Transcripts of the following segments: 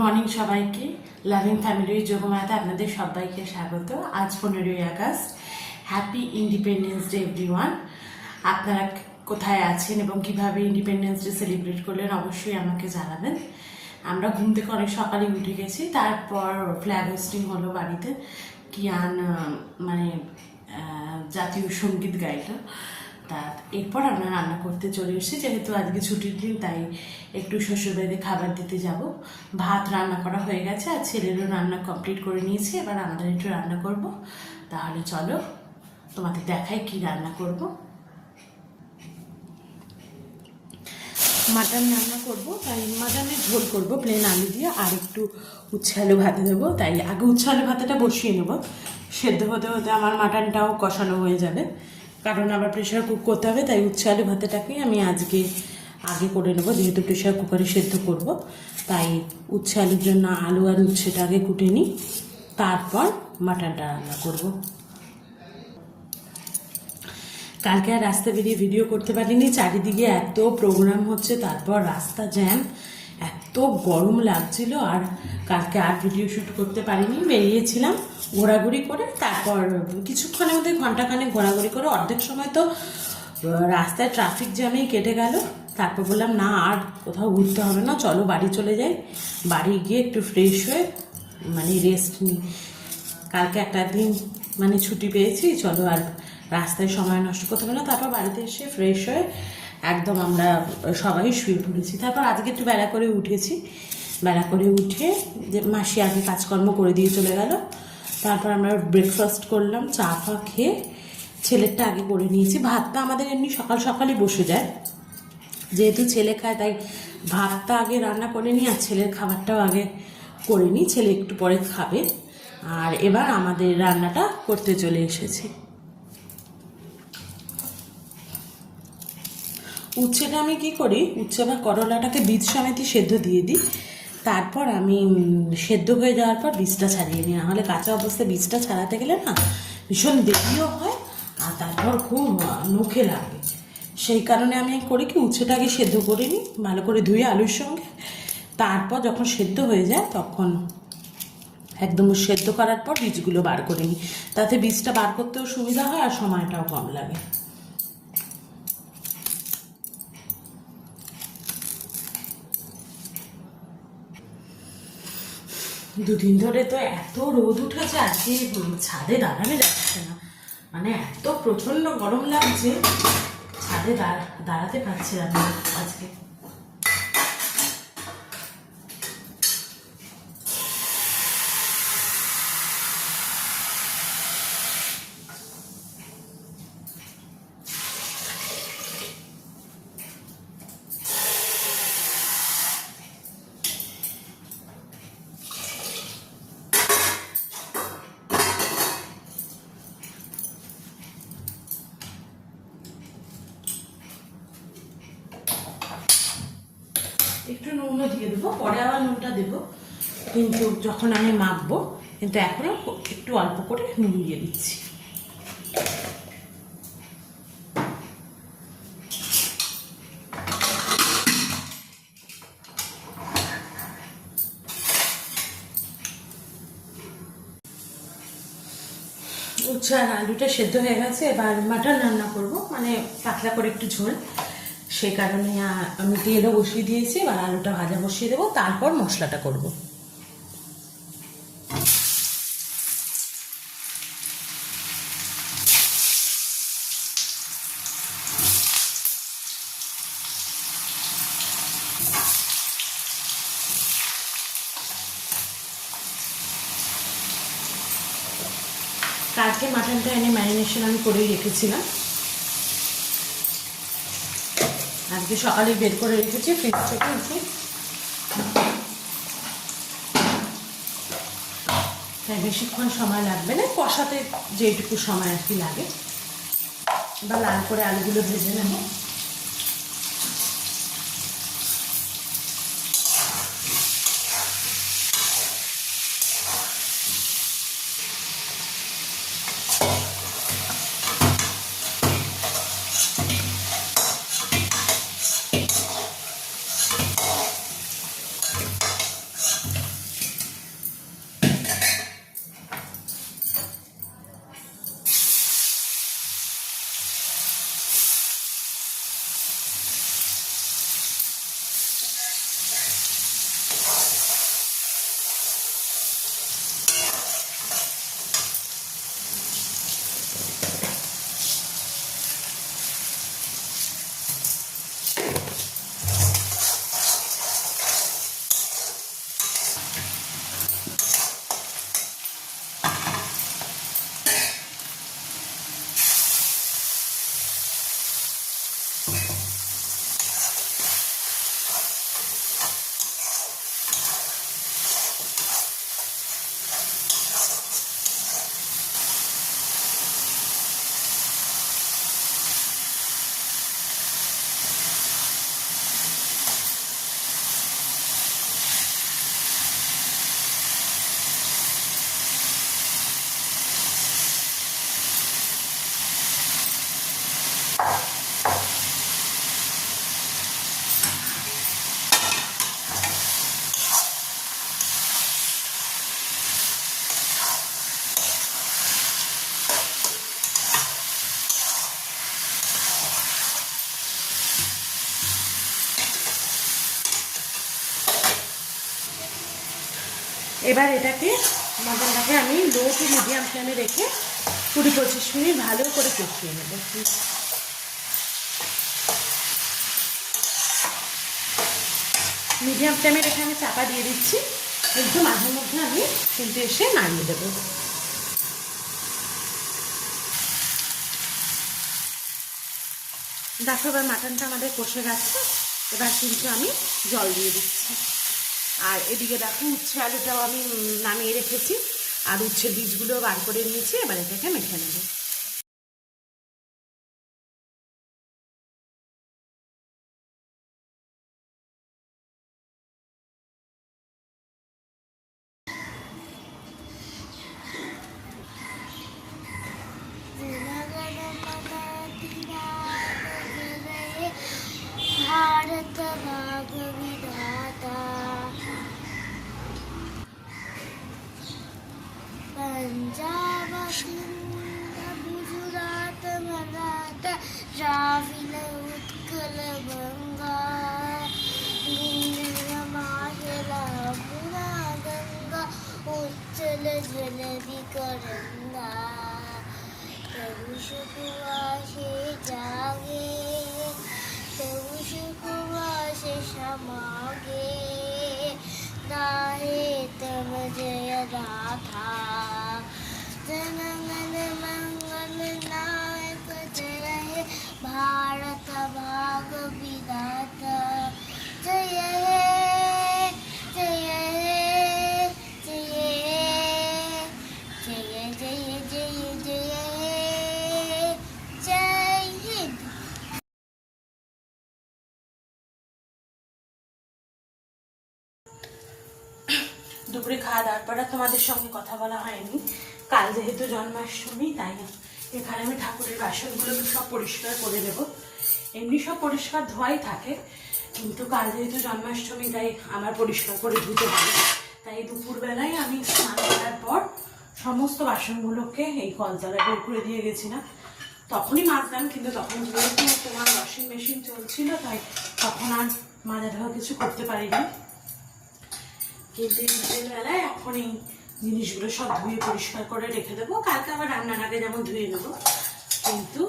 Morning সবাইকে। Loving ফ্যামিলির যোগমায়াতে আপনাদের সবাইকে স্বাগত। আজ 15ই August. Happy Independence Day everyone. আপনারা কোথায় আছেন এবং কিভাবে ইন্ডিপেন্ডেন্স ডে সেলিব্রেট করলেন অবশ্যই আমাকে জানাবেন। আমরা ঘুম থেকে অনেক সকালে উঠে গেছি, তারপর ফ্ল্যাগ হোস্টিং হলো বাড়িতে। কিয়ান মানে জাতীয় সঙ্গীত গাইলো। তা এরপর আমরা রান্না করতে চলে এসেছি, যেহেতু আজকে ছুটির দিন তাই একটু শ্বশুরবাড়িতে খাবার দিতে যাব। ভাত রান্না করা হয়ে গেছে আর ছেলেরও রান্না কমপ্লিট করে নিয়েছি, এবার আমাদের একটু রান্না করব। তাহলে চলো তোমাদের দেখাই কি রান্না করব। মাটন রান্না করব, তাই মাটনের ঝোল করব প্লেন আলু দিয়ে, আর একটু উচ্ছে আলু ভাতে দেবো। তাই আগে উচ্ছে আলু ভাতেটা বসিয়ে নেব, সেদ্ধ হতে হতে আমার মাটনটাও কষানো হয়ে যাবে, কারণ আবার প্রেশার কুক করতে হবে। তাই উচ্ছে আলু ভাতেটাকে আমি আজকে আগে করে নেবো, যেহেতু প্রেশার কুকারে সেদ্ধ করব। তাই উচ্ছে আলুর জন্য আলু আর উচ্ছেটা আগে কুটে নিই, তারপর মাটনটা রান্না করব। কালকে আর রাস্তা বেরিয়ে ভিডিও করতে পারিনি, চারিদিকে এত প্রোগ্রাম হচ্ছে, তারপর রাস্তা জ্যাম, এত গরম লাগছিল, আর কালকে আর ভিডিও শ্যুট করতে পারিনি। বেরিয়েছিলাম ঘোরাঘুরি করে, তারপর কিছুক্ষণের মধ্যে ঘন্টাখানেক ঘোরাঘুরি করে অর্ধেক সময় তো রাস্তায় ট্রাফিক জ্যামেই কেটে গেল। তারপর বললাম না, আর কোথাও ঘুরতে হবে না, চলো বাড়ি চলে যাই। বাড়ি গিয়ে একটু ফ্রেশ হয়ে মানে রেস্ট নিই। কালকে একটা দিন মানে ছুটি পেয়েছি, চলো আর রাস্তায় সময় নষ্ট করতে হবে না। তারপর বাড়িতে এসে ফ্রেশ হয়ে একদম আমরা সবাই শুয়ে পড়েছি। তারপর আজকে একটু বেলা করে উঠেছি, বেলা করে উঠে যে মাসি আগে কাজকর্ম করে দিয়ে চলে গেল। তারপর আমরা ব্রেকফাস্ট করলাম, চা ফা খেয়ে ছেলেরটা আগে করে নিয়েছি। ভাতটা আমাদের এমনি সকাল সকালই বসে যায়, যেহেতু ছেলে খায় তাই ভাতটা আগে রান্না করে নিই, আর ছেলের খাবারটাও আগে করে নিই, ছেলে একটু পরে খাবে। আর এবার আমাদের রান্নাটা করতে চলে এসেছি। উচ্ছেটা আমি কি করি, উচ্ছে বা করলাটাকে বীজ সমেতই সেদ্ধ দিয়ে দিই, তারপর আমি সেদ্ধ হয়ে যাওয়ার পর বীজটা ছাড়িয়ে নিই। নাহলে কাঁচা অবস্থায় বীজটা ছাড়াতে গেলে না ভীষণ দেরিও হয়, আর তারপর খুব মুখে লাগে। সেই কারণে আমি করি কি, উচ্ছেটাকে সেদ্ধ করে নিই ভালো করে ধুয়ে আলুর সঙ্গে, তারপর যখন সেদ্ধ হয়ে যায় তখন একদম সেদ্ধ করার পর বীজগুলো বার করে নিই, তাতে বীজটা বার করতেও সুবিধা হয় আর সময়টাও কম লাগে। দুদিন ধরে তো এত রোদ উঠেছে, আজকে ছাদে দাঁড়ানো যাচ্ছে না, মানে এত প্রচন্ড গরম লাগছে, ছাদে দাঁড়াতে পারছিলাম না আজকে। একটু নুনও দিয়ে দেবো, পরে আবার নুনটা দেবো, কিন্তু যখন আমি মাখবো, কিন্তু এখনও একটু অল্প করে নুন দিয়ে দিচ্ছি। উচ্ছে আর আলুটা সেদ্ধ হয়ে গেছে, এবার মাটন রান্না করব, মানে পাতলা করে একটু ঝোল। সেই কারণে আমি তেলও বসিয়ে দিয়েছি, এবার আলুটা ভাজা বসিয়ে দেবো, তারপর মশলাটা করব। কালকে মাটনটা এনে ম্যারিনেশন আমি করেই রেখেছিলাম, আজকে সকালে বের করে রেখেছি ফ্রিজ থেকে উঠে, তাই বেশিক্ষণ সময় লাগবে না, কষাতে যেটুকু সময় আর কি লাগে। বা লাল করে আলুগুলো ভেজে নেব। এবার এটাকে মটনটাকে আমি লো টু মিডিয়াম ফ্লেমে রেখে 20-25 মিনিট ভালো করে কষিয়ে নেব। মিডিয়াম ফ্লেমে রেখে আমি চাপা দিয়ে দিচ্ছি, কিন্তু মাঝে মধ্যে আমি কিন্তু এসে নাড়িয়ে দেবো। দেখো এবার মাটনটা আমাদের কষে গেছে, এবার কিন্তু আমি জল দিয়ে দিচ্ছি। আর এদিকে দেখো উচ্ছে আলুটাও আমি নামিয়ে রেখেছি, আর উচ্ছের বীজগুলো বার করে নিয়েছি, এবার এটাকে মেখে নেব। भारत भाग विधाता पंजाब सिंध गुजरात मराठा द्राविड उत्कल गंगा हिमाचल यमुना गंगा उच्चल जलधि तरंगा सुकुवासे जागे सुकुवासे समागे गाहे तव जय गाथा जनगण मंगल नायक जय भारत भाग विधाता जय हे जय हे जय जय जय जय जय हे जय हिंद। দুপুরে খাওয়া দাওয়ার পর তোমাদের সঙ্গে কথা বলা হয়নি, কাল যেহেতু জন্মাষ্টমী তাই এখানে আমি ঠাকুরের বাসনগুলো সব পরিষ্কার করে দেব। এমনি সব পরিষ্কার ধোয়াই থাকে, কিন্তু কাল যেহেতু জন্মাষ্টমী তাই আমার পরিষ্কার করে ধুতে হবে। তাই দুপুরবেলায় আমি স্নান করার পর সমস্ত বাসনগুলোকে এই কলতলায় বের করে দিয়ে গেছিলাম। তখনই মাজলাম, কিন্তু তখন যেহেতু তোমার ওয়াশিং মেশিন চলছিল তাই তখন আর মাজা ধোয়া কিছু করতে পারিনি। কিন্তু এই বিকেলবেলায় এখন এই জিনিসগুলো সব ধুয়ে পরিষ্কার করে রেখে দেবো, কালকে আবার রান্নার আগে যেমন ধুয়ে নেবো, কিন্তু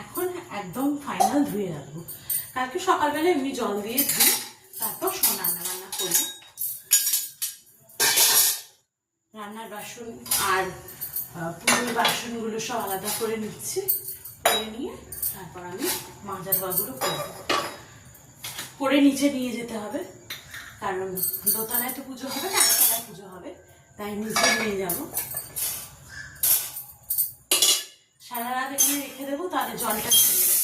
এখন একদম ফাইনাল ধুয়ে রাখবো। কালকে সকালবেলা এমনি জল দিয়ে ধুয়ে তারপর সব রান্না করবো। রান্নার বাসন আর পুরো বাসনগুলো সব আলাদা করে নিচ্ছি, করে নিয়ে তারপর আমি মাজা ধোয়াগুলো করবো। করে নিচে নিয়ে যেতে হবে, কারণ দোতলায় তো পুজো হবে না, একতলায় পুজো হবে, তাই নিচে নিয়ে যাব। সারা রাত এখানে রেখে দেবো, তাহলে জলটা ছেড়ে দেবো।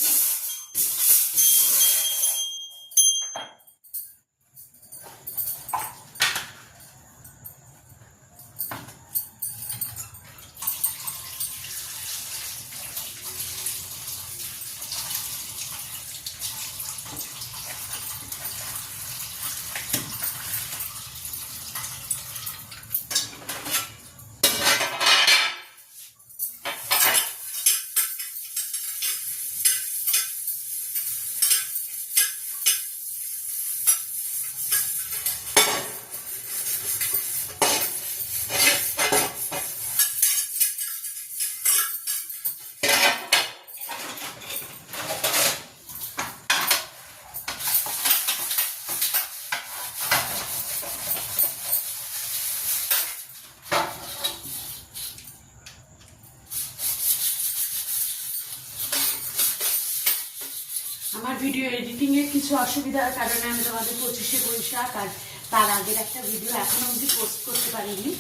আমার ভিডিও এডিটিং এর কিছু অসুবিধার কারণে আমি তোমাদের 25শে বৈশাখ আর তার আগের একটা ভিডিও এখনো অবধি পোস্ট করতে পারিনি,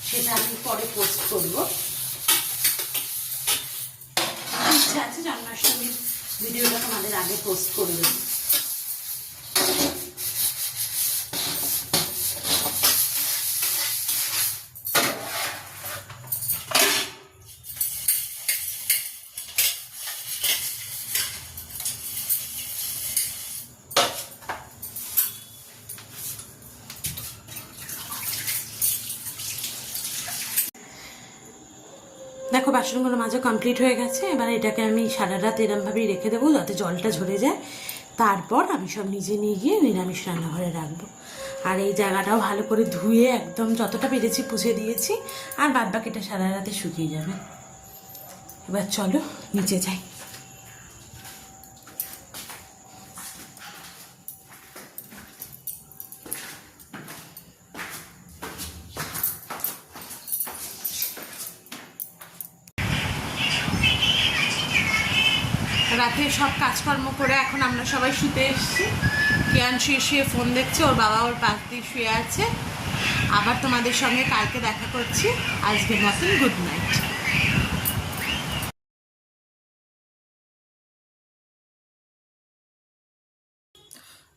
সেটা আমি পরে পোস্ট করব। ইচ্ছা আছে জন্মাষ্টমীর ভিডিওটা তোমাদের আগে পোস্ট করে দেবো। দেখো বাসনগুলো মাজা কমপ্লিট হয়ে গেছে, এবার এটাকে আমি সারা রাত এরমভাবেই রেখে দেবো যাতে জলটা ঝরে যায়, তারপর আমি সব নিজে নিয়ে গিয়ে নিরামিষ রান্নাঘরে রাখবো। আর এই জায়গাটাও ভালো করে ধুয়ে একদম যতটা পেরেছি পুছে দিয়েছি, আর বাদ বাকিটা সারা রাতে শুকিয়ে যাবে। এবার চলো নিচে যাই। রাতে সব কাজকর্ম করে এখন আমরা সবাই শুতে এসেছি। কিয়ান শুয়ে শুয়ে ফোন দেখছে, ওর বাবা ওর পাশ দিয়ে শুয়ে আছে। আবার তোমাদের সঙ্গে কালকে দেখা করছি। আজকের মতন গুড নাইট।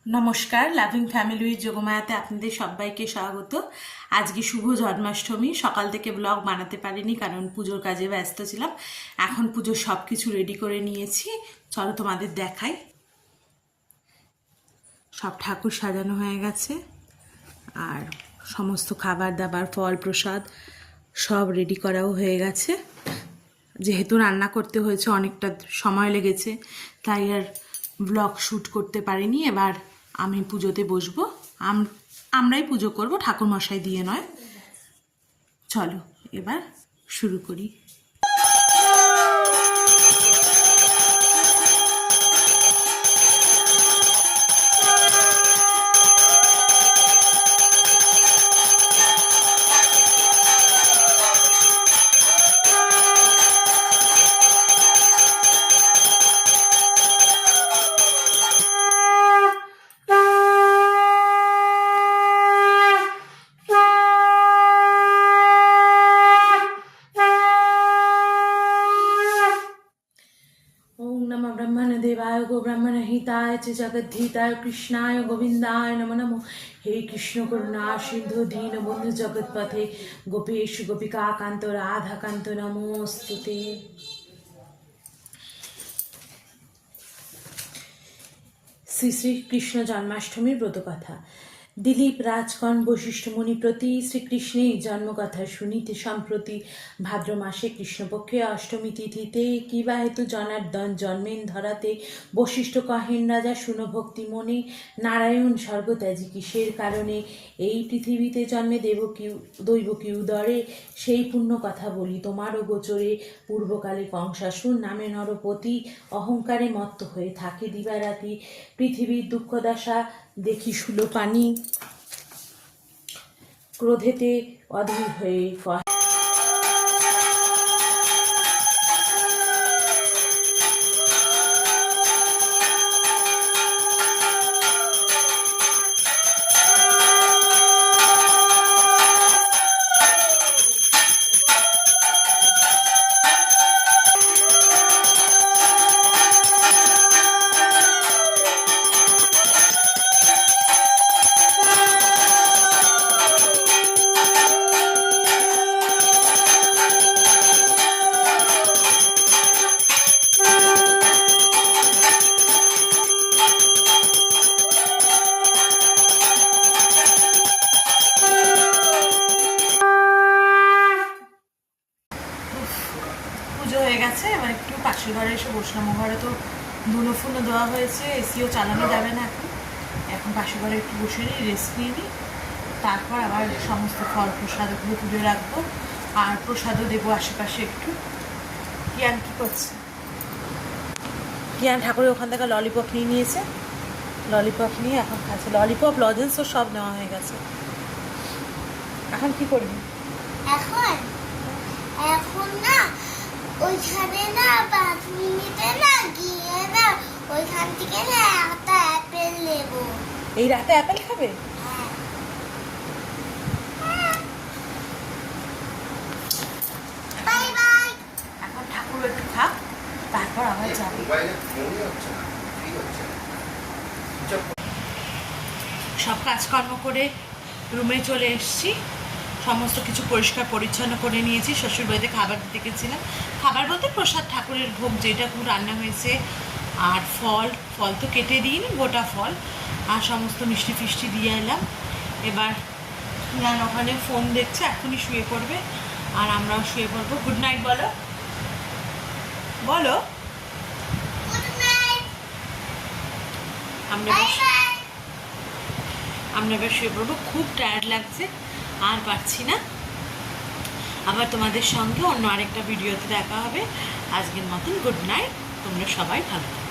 নমস্কার, লাভিং ফ্যামিলি উইথ যোগমায়াতে আপনাদের সবাইকে স্বাগত। আজকে শুভ জন্মাষ্টমী। সকাল থেকে ব্লগ বানাতে পারিনি কারণ পুজোর কাজে ব্যস্ত ছিলাম। এখন পুজোর সব কিছু রেডি করে নিয়েছি, চলো তোমাদের দেখাই। সব ঠাকুর সাজানো হয়ে গেছে, আর সমস্ত খাবার দাবার ফল প্রসাদ সব রেডি করাও হয়ে গেছে। যেহেতু রান্না করতে হয়েছে, অনেকটা সময় লেগেছে, তাই আর ব্লগ শ্যুট করতে পারিনি। এবার আমি পুজোতে বসবো, আমরাই পুজো করব, ঠাকুরমশাই দিয়ে নয়। চলো এবার শুরু করি। देवाय गो ब्रह्मण हिताय च जगद्धिताय कृष्णाय गोविंदाय नमो नमो। हे कृष्ण करुणा सिंधु दीन बंधु जगतपथे गोपेश गोपिका कांत राधा कांत नमोस्तुते। শ্রী শ্রীকৃষ্ণ জন্মাষ্টমীর ব্রতকথা। দিলীপ রাজকন বশিষ্ঠ মুনি প্রতি শ্রীকৃষ্ণের জন্মকথা শুনিতে সম্প্রতি ভাদ্র মাসে কৃষ্ণপক্ষে অষ্টমী তিথিতে কিবা হেতু জনার্দন জন্মেন ধরাতে বশিষ্ঠ কহেন রাজা শুনো ভক্তি মনে নারায়ণ স্বর্গত্যাজি কিসের কারণে এই পৃথিবীতে জন্মে দৈবকী উদরে সেই পুণ্য কথা বলি তোমারও গোচরে পূর্বকালে কংসাসুর নামে নরপতি অহংকারে মত্ত হয়ে থাকে দিবারাতি পৃথিবীর দুঃখদশা দেখি শুলো পানি ক্রোধেতে অধীর হয়ে হয়ে গেছে। এবার একটু পাশের ঘরে এসে বসলাম। ঘরে তো ধুনো ফুনো দেওয়া হয়েছে, এসিও চালানো যাবে না এখন পাশের ঘরে একটু বসে নিই, রেস্ট নিয়ে নিই, তারপর আবার সমস্ত ফল প্রসাদগুলো তুলে রাখবো, আর প্রসাদও দেবো আশেপাশে একটু। কিয়ান কি করছে? কিয়ান ঠাকুরের ওখান থেকে ললিপপ নিয়ে নিয়েছে, ললিপপ নিয়ে এখন খাচ্ছে। ললিপপ লজেন্সও সব নেওয়া হয়ে গেছে। এখন কি করবি? এখন না ওইখানে না 5 মিনিটে না গিয়ে না ওইখান থেকে না একটা অ্যাপেল নেব। এই রাতে অ্যাপেল খাবে? Bye bye. এখন ঠাকুর একটু খা, তারপর আবার যাবে। সব কাজকর্ম করে রুমে চলে এসেছি, সমস্ত কিছু পরিষ্কার পরিচ্ছন্ন করে নিয়েছি। শ্বশুরবাড়িতে খাবার দিতে গেছিলাম, খাবার বলতে প্রসাদ ঠাকুরের ভোগ যেটা খুব রান্না হয়েছে, আর ফল তো কেটে দিইনি, গোটা ফল, আর সমস্ত মিষ্টি ফিষ্টি দিয়ে এলাম। এবার ওখানে ফোন দেখছে, এখনই শুয়ে পড়বে, আর আমরাও শুয়ে পড়বো। গুড নাইট বলো, বলো আমরা বাই বাই। আমরা এবার শুয়ে পড়বো, খুব টায়ার্ড লাগছে, আর পারছি না। আবার তোমাদের সঙ্গে অন্য আরেকটা ভিডিওতে দেখা হবে। আজকের মতন গুড নাইট, তোমরা সবাই ভালো থাকো।